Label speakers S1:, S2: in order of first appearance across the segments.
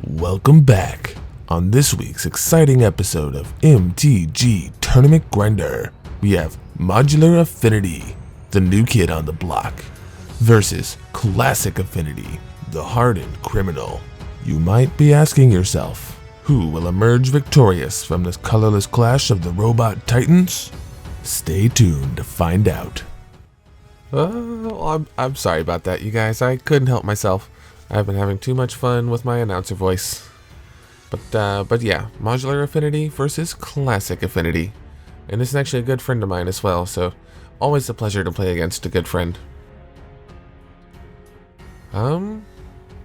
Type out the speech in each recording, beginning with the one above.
S1: Welcome back on this week's exciting episode of MTG Tournament Grinder. We have Modular Affinity, the new kid on the block, versus Classic Affinity, the hardened criminal. You might be asking yourself, who will emerge victorious from this colorless clash of the robot titans? Stay tuned to find out. I'm sorry about that, you guys. I couldn't help myself. I've been having too much fun with my announcer voice. But yeah, Modular Affinity versus Classic Affinity. And this is actually a good friend of mine as well, so always a pleasure to play against a good friend.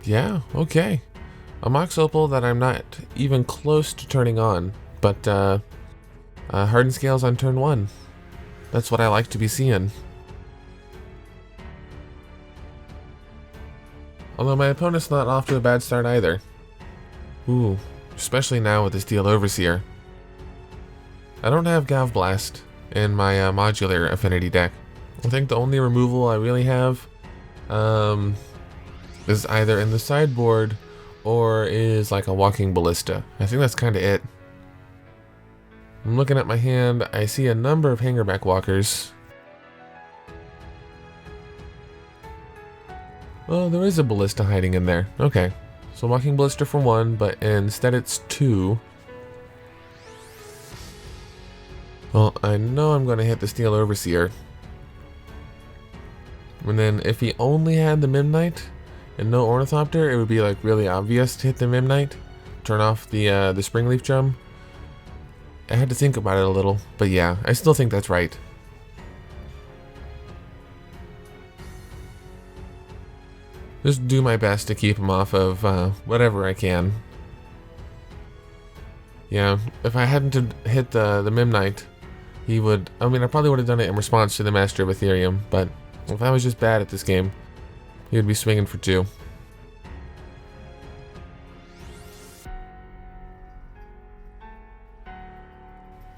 S1: Yeah, okay. A Mox Opal that I'm not even close to turning on, but Hardened Scales on turn 1. That's what I like to be seeing. Although my opponent's not off to a bad start either. Ooh, especially now with the Steel Overseer. I don't have Gav Blast in my Modular Affinity deck. I think the only removal I really have is either in the sideboard or is like a Walking Ballista. I think that's kind of it. I'm looking at my hand. I see a number of Hangerback Walkers. Oh, there is a Ballista hiding in there. Okay. So Walking Ballista for 1, but instead it's 2. Well, I know I'm going to hit the Steel Overseer. And then if he only had the Midnight and no Ornithopter, it would be like really obvious to hit the Midnight. Turn off the Springleaf Drum. I had to think about it a little, but yeah, I still think that's right. Just do my best to keep him off of whatever I can. Yeah, if I hadn't hit the Midnight, he would... I mean, I probably would have done it in response to the Master of Ethereum, but if I was just bad at this game, he would be swinging for 2.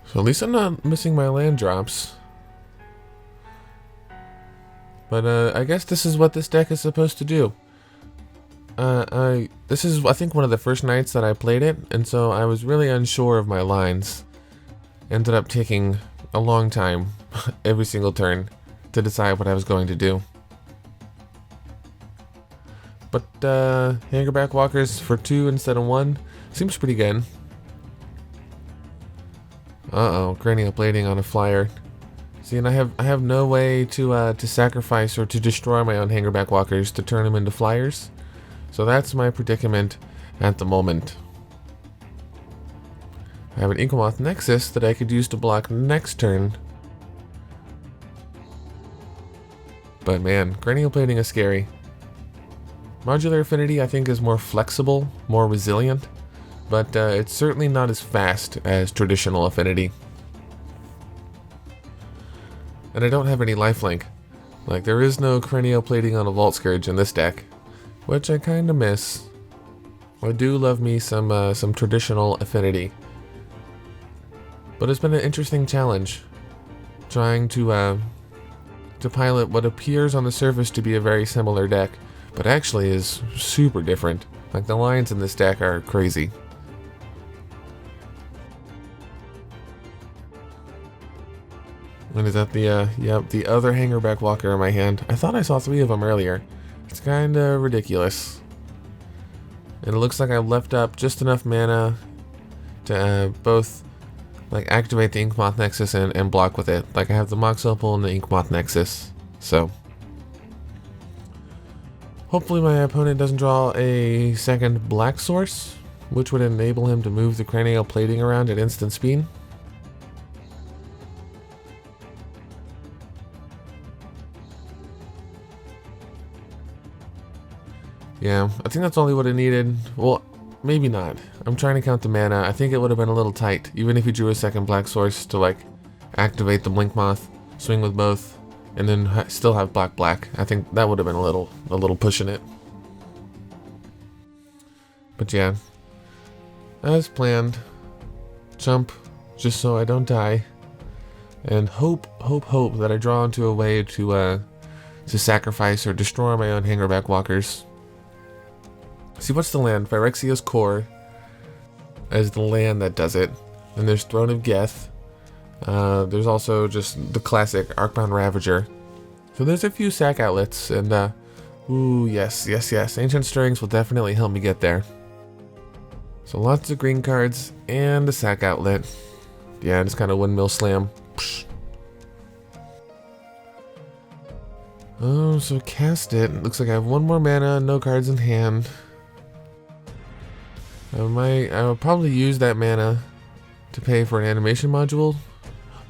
S1: So at least I'm not missing my land drops. But I guess this is what this deck is supposed to do. This is, I think, one of the first nights that I played it, and so I was really unsure of my lines. Ended up taking a long time, every single turn, to decide what I was going to do. But Hangerback Walkers for 2 instead of 1 seems pretty good. Uh-oh, cranial plating on a flyer. See, and I have no way to sacrifice or to destroy my own Hangerback Walkers to turn them into flyers. So that's my predicament at the moment. I have an Inkmoth Nexus that I could use to block next turn. But man, cranial plating is scary. Modular Affinity I think is more flexible, more resilient, but it's certainly not as fast as traditional Affinity. And I don't have any lifelink. Like, there is no cranial plating on a Vault Scourge in this deck, which I kind of miss. I do love me some traditional Affinity. But it's been an interesting challenge, trying to pilot what appears on the surface to be a very similar deck, but actually is super different. Like, the lines in this deck are crazy. And is that the other Hangerback Walker in my hand? I thought I saw 3 of them earlier. It's kinda ridiculous. And it looks like I've left up just enough mana to both like activate the Inkmoth Nexus and block with it. Like, I have the Mox Opal and the Inkmoth Nexus. So hopefully my opponent doesn't draw a second black source, which would enable him to move the cranial plating around at instant speed. Yeah, I think that's all he would have needed. Well, maybe not. I'm trying to count the mana. I think it would have been a little tight, even if he drew a second black source to like activate the Blink Moth, swing with both, and then still have black. I think that would have been a little pushing it. But yeah, as planned, jump just so I don't die, and hope that I draw into a way to sacrifice or destroy my own Hangerback Walkers. See, what's the land? Phyrexio's Core is the land that does it. And there's Throne of Geth. There's also just the classic Arcbound Ravager. So there's a few sack outlets, and ooh, yes. Ancient Stirrings will definitely help me get there. So lots of green cards and a sack outlet. Yeah, just kind of windmill slam. Psh. Oh, so cast it. Looks like I have one more mana, no cards in hand. I will probably use that mana to pay for an animation module.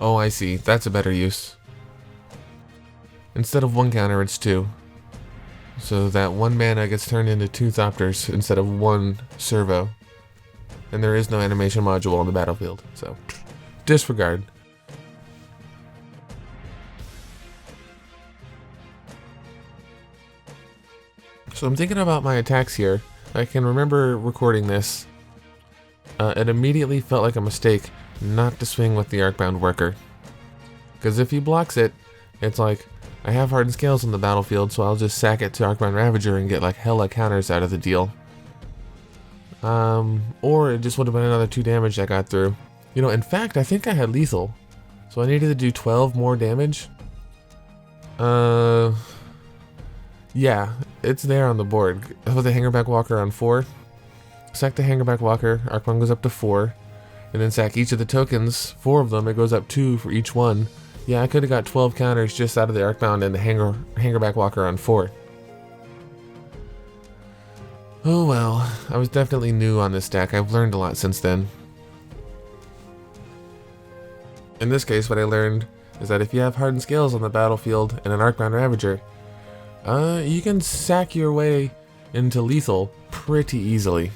S1: Oh, I see. That's a better use. Instead of 1 counter, it's 2. So that 1 mana gets turned into 2 Thopters instead of 1 servo. And there is no animation module on the battlefield, so disregard. So I'm thinking about my attacks here. I can remember recording this. It immediately felt like a mistake not to swing with the Arcbound Worker. Because if he blocks it, it's like, I have Hardened Scales on the battlefield, so I'll just sack it to Arcbound Ravager and get like hella counters out of the deal. Or it just would have been another 2 damage I got through. You know, in fact, I think I had lethal. So I needed to do 12 more damage. Yeah, it's there on the board. With the Hangerback Walker on 4. Sack the Hangerback Walker, Arcbound goes up to 4. And then sack each of the tokens, 4 of them, it goes up 2 for each one. Yeah, I could have got 12 counters just out of the Arcbound and the Hangerback Walker on 4. Oh well, I was definitely new on this deck. I've learned a lot since then. In this case, what I learned is that if you have Hardened Scales on the battlefield and an Arcbound Ravager, you can sack your way into lethal pretty easily.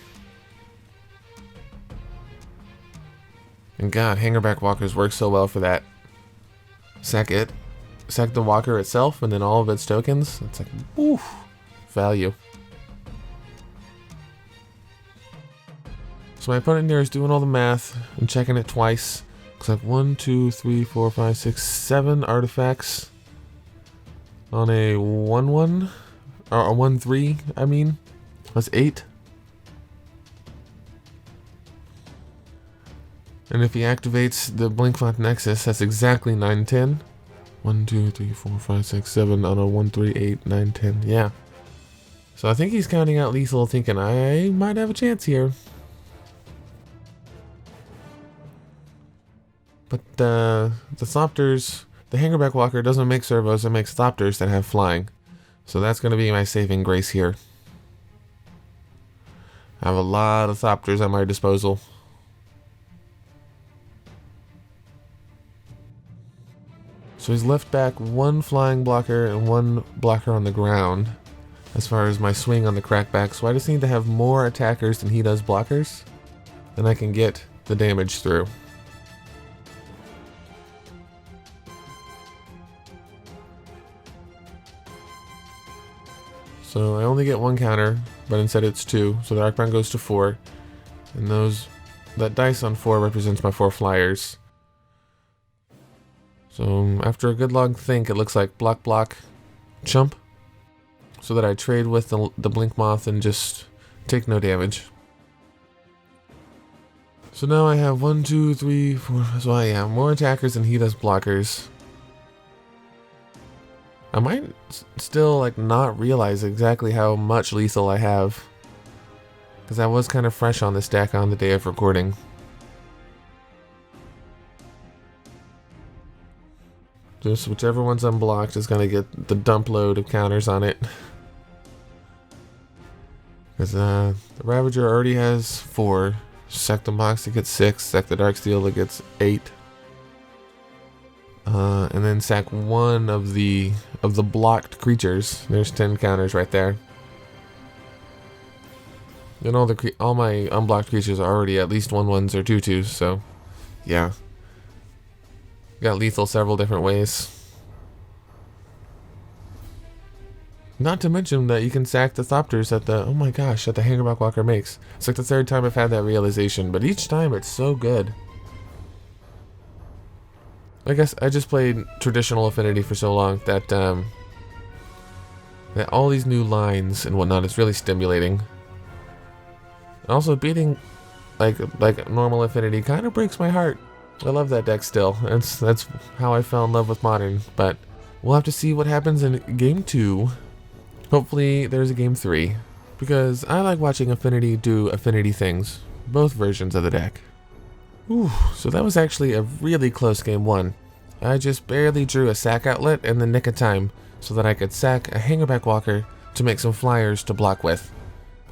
S1: And god, Hangerback Walkers work so well for that. Sack it, sack the Walker itself, and then all of its tokens. It's like, woof, value. So my opponent there is doing all the math and checking it twice. Looks like 1, 2, 3, 4, 5, 6, 7 artifacts on a 1/1, or a 1/3. I mean, that's 8. And if he activates the Blinkfont Nexus, that's exactly 9, 10. 1, 2, 3, 4, 5, 6, 7 on a 1, 3, 8, 9, 10. Yeah. So I think he's counting out lethal, thinking I might have a chance here. But the Thopters, the Hangerback Walker doesn't make servos, it makes Thopters that have flying. So that's going to be my saving grace here. I have a lot of Thopters at my disposal. So he's left back 1 flying blocker and 1 blocker on the ground as far as my swing on the crackback. So I just need to have more attackers than he does blockers. Then I can get the damage through. So I only get 1 counter, but instead it's 2. So the Arcbound goes to 4. And that dice on 4 represents my 4 flyers. So after a good long think, it looks like block, block, chump. So that I trade with the Blink Moth and just take no damage. So now I have 1, 2, 3, 4. So I have more attackers than he does blockers. I might still like not realize exactly how much lethal I have. Because I was kind of fresh on this deck on the day of recording. Just whichever one's unblocked is going to get the dump load of counters on it. Because the Ravager already has 4. Sack the Mox to get 6. Sack the Darksteel that gets 8. And then sack 1 of the blocked creatures. There's 10 counters right there. And all my unblocked creatures are already at least 1/1s or 2/2s, so yeah. Got lethal several different ways. Not to mention that you can sack the Thopters that the Hangerback Walker makes. It's like the 3rd time I've had that realization, but each time it's so good. I guess I just played traditional Affinity for so long that that all these new lines and whatnot is really stimulating. Also, beating like normal Affinity kind of breaks my heart. I love that deck still. That's how I fell in love with Modern. But we'll have to see what happens in Game 2. Hopefully there's a Game 3. Because I like watching Affinity do Affinity things. Both versions of the deck. Ooh, so that was actually a really close Game 1. I just barely drew a sack outlet in the nick of time so that I could sack a Hangerback Walker to make some flyers to block with.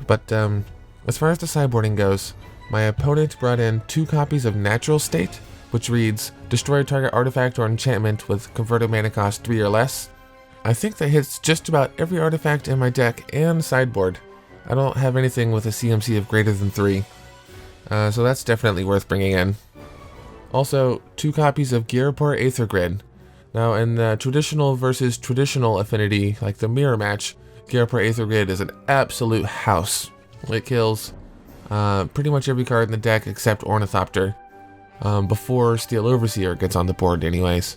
S1: But as far as the sideboarding goes, my opponent brought in 2 copies of Natural State, which reads, destroy target artifact or enchantment with converted mana cost 3 or less. I think that hits just about every artifact in my deck and sideboard. I don't have anything with a CMC of greater than 3. So that's definitely worth bringing in. Also, 2 copies of Gyarapur Aether Grid. Now, in the traditional versus traditional Affinity, like the mirror match, Gyarapur Aether Grid is an absolute house. It kills pretty much every card in the deck except Ornithopter. Before Steel Overseer gets on the board anyways.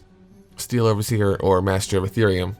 S1: Steel Overseer or Master of Ethereum.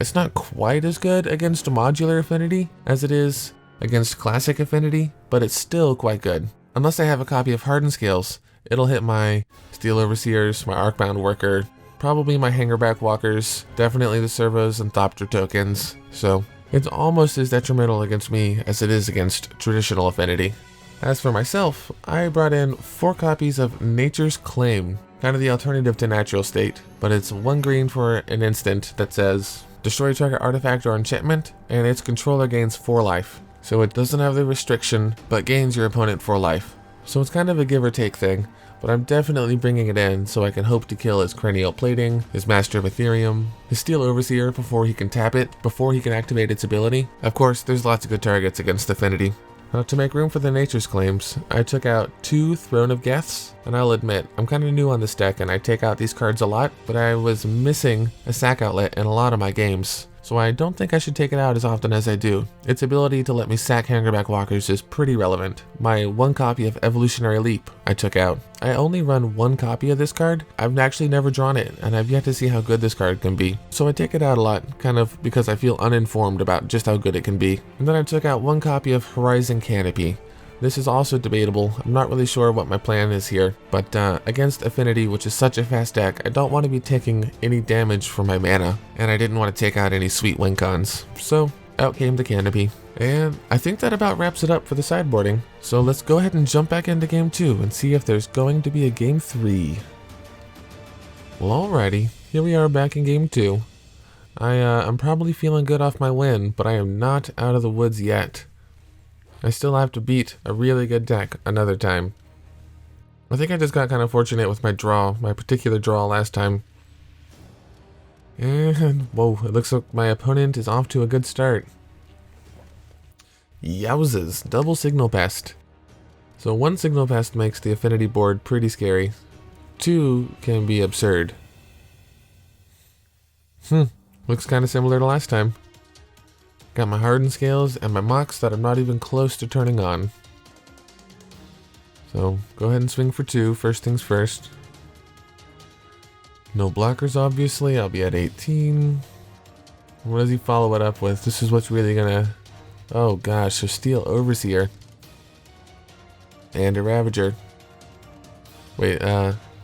S1: It's not quite as good against a Modular Affinity as it is against Classic Affinity, but it's still quite good. Unless I have a copy of Hardened Scales, it'll hit my Steel Overseers, my Arcbound Worker, probably my Hangerback Walkers, definitely the Servos and Thopter tokens, so it's almost as detrimental against me as it is against traditional Affinity. As for myself, I brought in 4 copies of Nature's Claim, kind of the alternative to Natural State, but it's 1 green for an instant that says, destroy target artifact or enchantment, and its controller gains 4 life. So it doesn't have the restriction, but gains your opponent 4 life. So it's kind of a give or take thing, but I'm definitely bringing it in so I can hope to kill his Cranial Plating, his Master of Ethereum, his Steel Overseer before he can tap it, before he can activate its ability. Of course, there's lots of good targets against Affinity. To make room for the Nature's Claims, I took out 2 Throne of Geths, and I'll admit, I'm kind of new on this deck and I take out these cards a lot, but I was missing a sack outlet in a lot of my games, so I don't think I should take it out as often as I do. Its ability to let me sack Hangerback Walkers is pretty relevant. My 1 copy of Evolutionary Leap I took out. I only run 1 copy of this card. I've actually never drawn it, and I've yet to see how good this card can be. So I take it out a lot, kind of because I feel uninformed about just how good it can be. And then I took out 1 copy of Horizon Canopy. This is also debatable. I'm not really sure what my plan is here, but against Affinity, which is such a fast deck, I don't want to be taking any damage from my mana, and I didn't want to take out any sweet win cons. So out came the Canopy. And I think that about wraps it up for the sideboarding. So let's go ahead and jump back into Game 2 and see if there's going to be a Game 3. Well, alrighty, here we are back in Game 2. I'm probably feeling good off my win, but I am not out of the woods yet. I still have to beat a really good deck another time. I think I just got kind of fortunate with my particular draw last time. And, whoa, it looks like my opponent is off to a good start. Yowzes, double Signal Pest. So 1 Signal Pest makes the Affinity board pretty scary. 2 can be absurd. Looks kind of similar to last time. Got my Hardened Scales and my Mox that I'm not even close to turning on. So go ahead and swing for 2, first things first. No blockers, obviously. I'll be at 18. What does he follow it up with? This is what's really gonna... Oh gosh, so Steel Overseer. And a Ravager. Wait,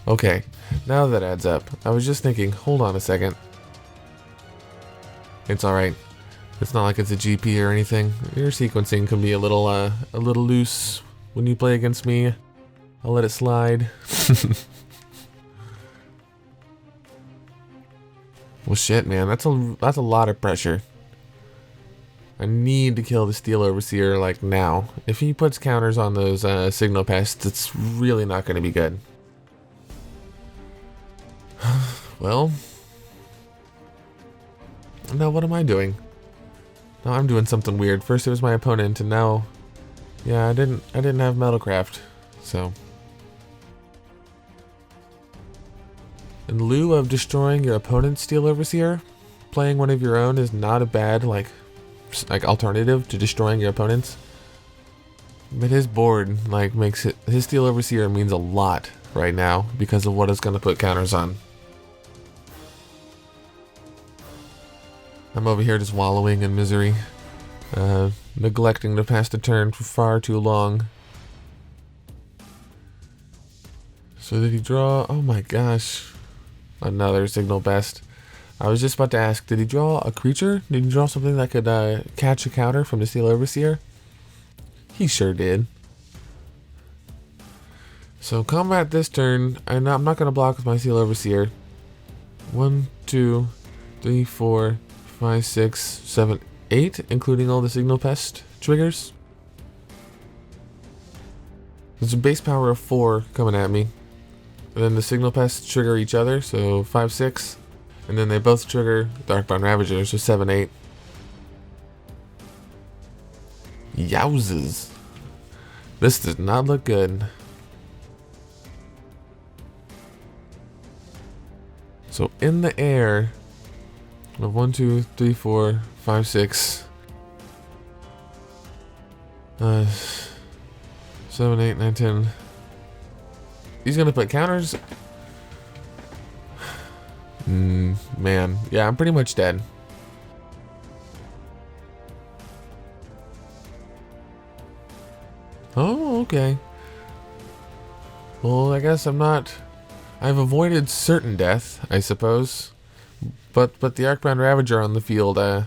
S1: okay. Now that adds up. I was just thinking, hold on a second. It's alright. It's not like it's a GP or anything. Your sequencing can be a little loose when you play against me. I'll let it slide. Well, shit, man, that's a lot of pressure. I need to kill the Steel Overseer like now. If he puts counters on those Signal Pests, it's really not going to be good. Well, now what am I doing? Now I'm doing something weird. First it was my opponent, and now, yeah, I didn't have Metalcraft, so. In lieu of destroying your opponent's Steel Overseer, playing one of your own is not a bad like alternative to destroying your opponent's. But his board like makes it, his Steel Overseer means a lot right now because of what it's gonna put counters on. I'm over here just wallowing in misery. neglecting to pass the turn for far too long. So did he draw? Oh my gosh. Another signal best. I was just about to ask, did he draw a creature? Did he draw something that could catch a counter from the Steel Overseer? He sure did. So combat this turn, and I'm not going to block with my Steel Overseer. 1, 2, 3, 4, 5, 6, 7, 8, including all the signal pest triggers. There's a base power of 4 coming at me. And then the signal pests trigger each other, so 5, 6. And then they both trigger Darkbound Ravager, so 7, 8. Yowzes. This does not look good. So in the air, 1, 2, 3, 4, 5, 6, 7, 8, 9, 10. He's gonna put counters. Man, yeah, I'm pretty much dead. Oh, okay. Well, I guess I'm not. I've avoided certain death, I suppose. But the Arcbound Ravager on the field, and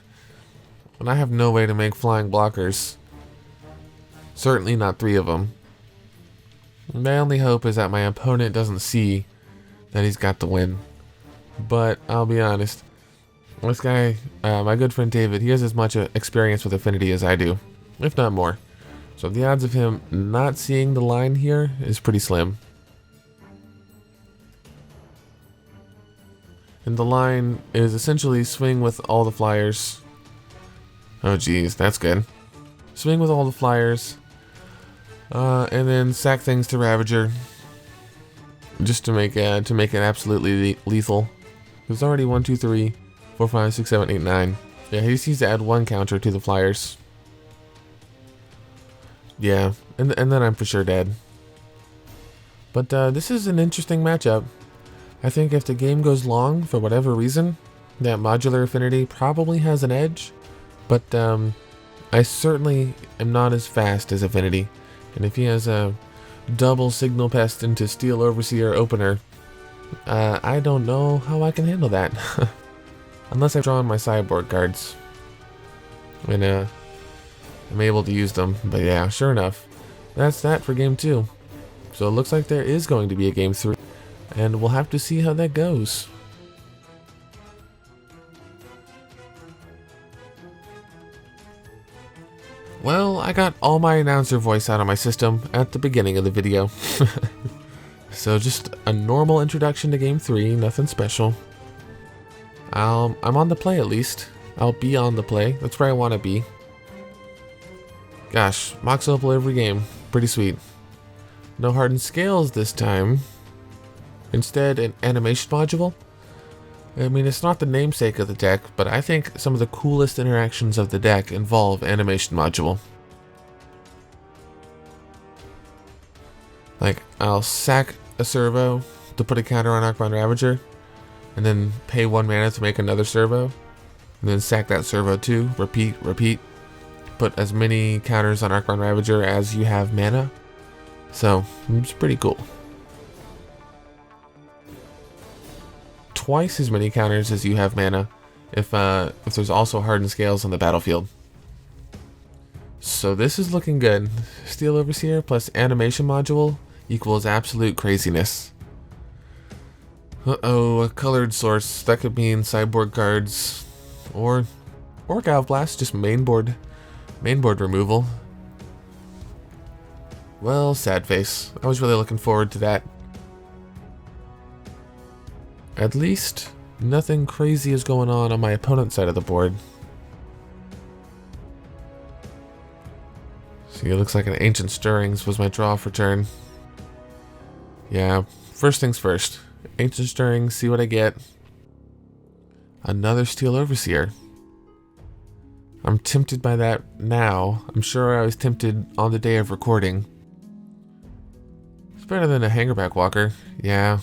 S1: I have no way to make flying blockers. Certainly not 3 of them. My only hope is that my opponent doesn't see that he's got the win. But I'll be honest, this guy, my good friend David, he has as much experience with Affinity as I do, if not more. So the odds of him not seeing the line here is pretty slim. And the line is essentially swing with all the flyers. Oh geez, that's good. Swing with all the flyers. And then sack things to Ravager. Just to make it absolutely lethal. There's already 1, 2, 3, 4, 5, 6, 7, 8, 9. Yeah, he just needs to add 1 counter to the flyers. Yeah, and then I'm for sure dead. But this is an interesting matchup. I think if the game goes long, for whatever reason, that Modular Affinity probably has an edge. But I certainly am not as fast as Affinity. And if he has a double Signal Pest into Steel Overseer opener, I don't know how I can handle that. Unless I've drawn my sideboard cards. And I'm able to use them. But yeah, sure enough, that's that for game 2. So it looks like there is going to be a game 3. And we'll have to see how that goes. Well, I got all my announcer voice out of my system at the beginning of the video. So just a normal introduction to game 3, nothing special. I'm on the play at least. I'll be on the play, that's where I want to be. Gosh, Mox Opal every game, pretty sweet. No hardened scales this time. Instead, an animation module. I mean, it's not the namesake of the deck, but I think some of the coolest interactions of the deck involve animation module. Like, I'll sack a servo to put a counter on Arcbound Ravager, and then pay 1 mana to make another servo, and then sack that servo too, repeat, repeat. Put as many counters on Arcbound Ravager as you have mana. So, it's pretty cool. Twice as many counters as you have mana if there's also hardened scales on the battlefield. So this is looking good. Steel Overseer plus animation module equals absolute craziness. Uh-oh, a colored source. That could mean sideboard cards or Galvblast, just mainboard removal. Well, sad face. I was really looking forward to that. At least, nothing crazy is going on my opponent's side of the board. See, it looks like an Ancient Stirrings was my draw for turn. Yeah, first things first. Ancient Stirrings, see what I get. Another Steel Overseer. I'm tempted by that now. I'm sure I was tempted on the day of recording. It's better than a Hangerback Walker, yeah.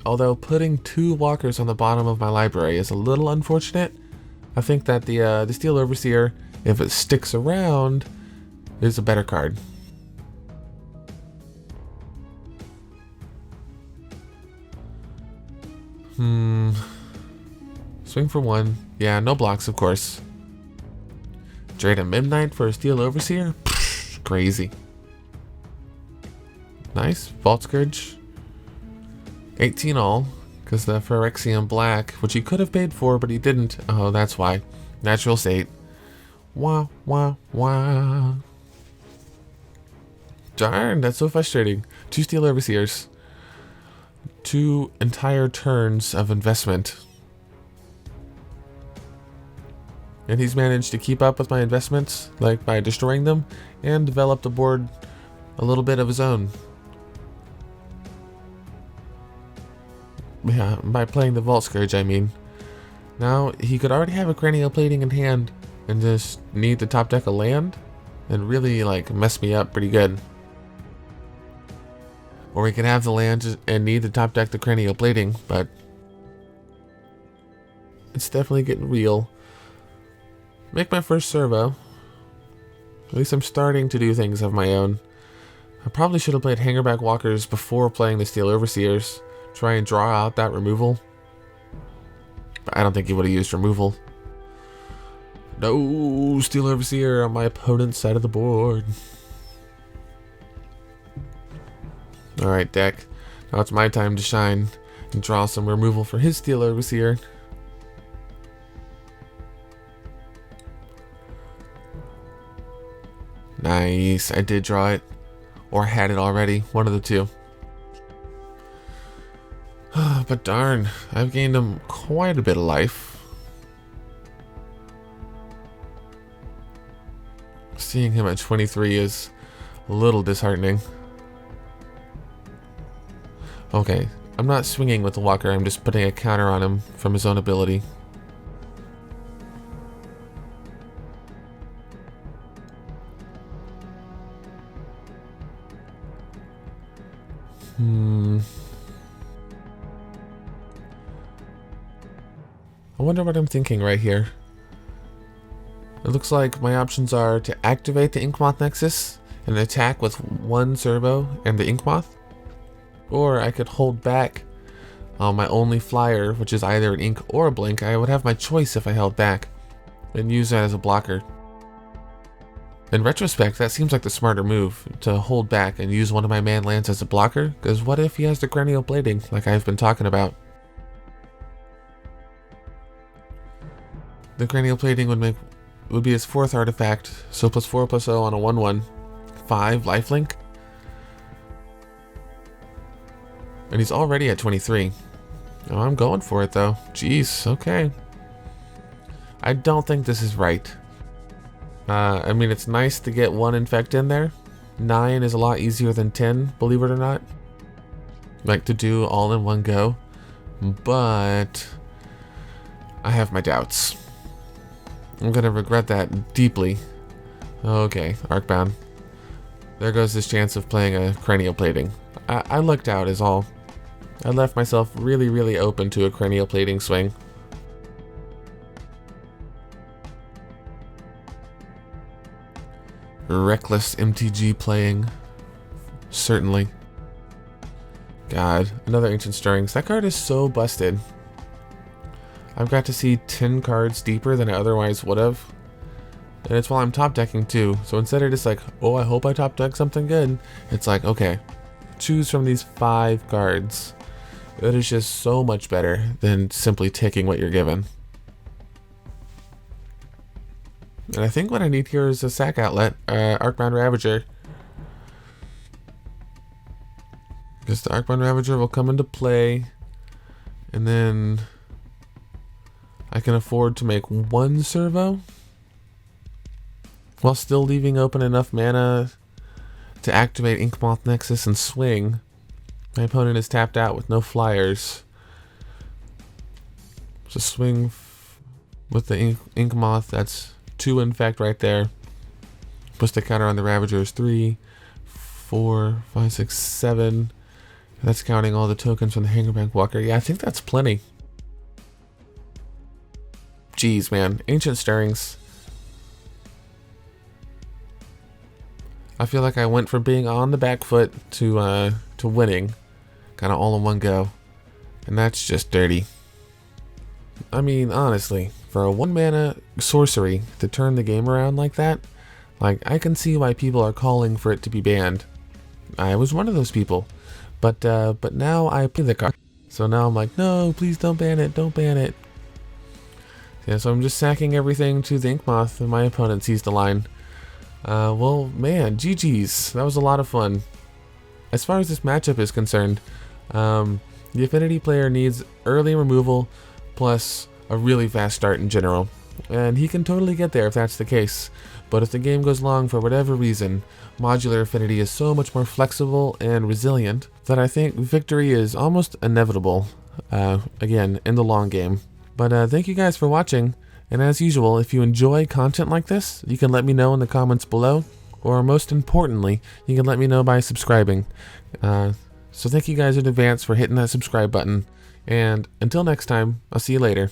S1: Although putting 2 walkers on the bottom of my library is a little unfortunate. I think that the Steel Overseer if it sticks around, is a better card. Swing for 1. Yeah, no blocks, of course. Trade a Midnight for a Steel Overseer? Pfft, crazy. Nice. Vault Scourge. 18 all, because the Phyrexian Black, which he could have paid for, but he didn't. Oh, that's why. Natural State. Wah, wah, wah. Darn, that's so frustrating. 2 Steel Overseers. 2 entire turns of investment. And he's managed to keep up with my investments, like by destroying them, and develop the board a little bit of his own. Yeah, by playing the Vault Scourge, I mean. Now, he could already have a Cranial Plating in hand, and just need to top deck a land, and really, like, mess me up pretty good. Or he could have the land and need to top deck the Cranial Plating, but it's definitely getting real. Make my first servo. At least I'm starting to do things of my own. I probably should have played Hangerback Walkers before playing the Steel Overseers. Try and draw out that removal. But I don't think he would have used removal. No Steel Overseer on my opponent's side of the board. Alright, deck. Now it's my time to shine and draw some removal for his Steel Overseer. Nice. I did draw it. Or had it already. One of the two. But darn, I've gained him quite a bit of life. Seeing him at 23 is a little disheartening. Okay, I'm not swinging with the walker, I'm just putting a counter on him from his own ability. I wonder what I'm thinking right here. It looks like my options are to activate the Inkmoth Nexus and attack with 1 servo and the Inkmoth. Or I could hold back on my only flyer, which is either an Ink or a Blink. I would have my choice if I held back and use that as a blocker. In retrospect, that seems like the smarter move, to hold back and use one of my man lands as a blocker, because what if he has the Cranial Plating, like I've been talking about? The Cranial Plating would be his 4th artifact, so +4/+0 on a 1/1. 5 lifelink. And he's already at 23. Oh, I'm going for it though. Jeez, okay. I don't think this is right. I mean, it's nice to get 1 infect in there. 9 is a lot easier than 10, believe it or not. Like, to do all in one go. But I have my doubts. I'm gonna regret that deeply. Okay, Arcbound. There goes this chance of playing a Cranial Plating. I lucked out is all. I left myself really, really open to a Cranial Plating swing. Reckless MTG playing. Certainly. God, another Ancient Stirrings. That card is so busted. I've got to see 10 cards deeper than I otherwise would have. And it's while I'm top decking too. So instead of just like, oh, I hope I top deck something good, it's like, okay, choose from these 5 cards. That is just so much better than simply taking what you're given. And I think what I need here is a sack outlet, Arcbound Ravager. Because the Arcbound Ravager will come into play, and then I can afford to make 1 servo while still leaving open enough mana to activate Inkmoth Nexus and swing. My opponent is tapped out with no flyers. So swing with the Inkmoth, that's 2 infect right there. Plus the counter on the Ravager is 3, 4, 5, 6, 7. That's counting all the tokens from the Hangerback Walker. Yeah, I think that's plenty. Jeez, man. Ancient Stirrings. I feel like I went from being on the back foot to winning, kind of all in one go, and that's just dirty. I mean, honestly, for a 1-mana sorcery to turn the game around like that, like, I can see why people are calling for it to be banned. I was one of those people, but now I play the card, so now I'm like, no, please don't ban it, don't ban it. Yeah, so I'm just sacking everything to the Ink Moth, and my opponent sees the line. Well, man, GG's. That was a lot of fun. As far as this matchup is concerned, the Affinity player needs early removal plus a really fast start in general. And he can totally get there if that's the case. But if the game goes long for whatever reason, Modular Affinity is so much more flexible and resilient that I think victory is almost inevitable, again, in the long game. But thank you guys for watching, and as usual, if you enjoy content like this, you can let me know in the comments below, or most importantly, you can let me know by subscribing. So thank you guys in advance for hitting that subscribe button, and until next time, I'll see you later.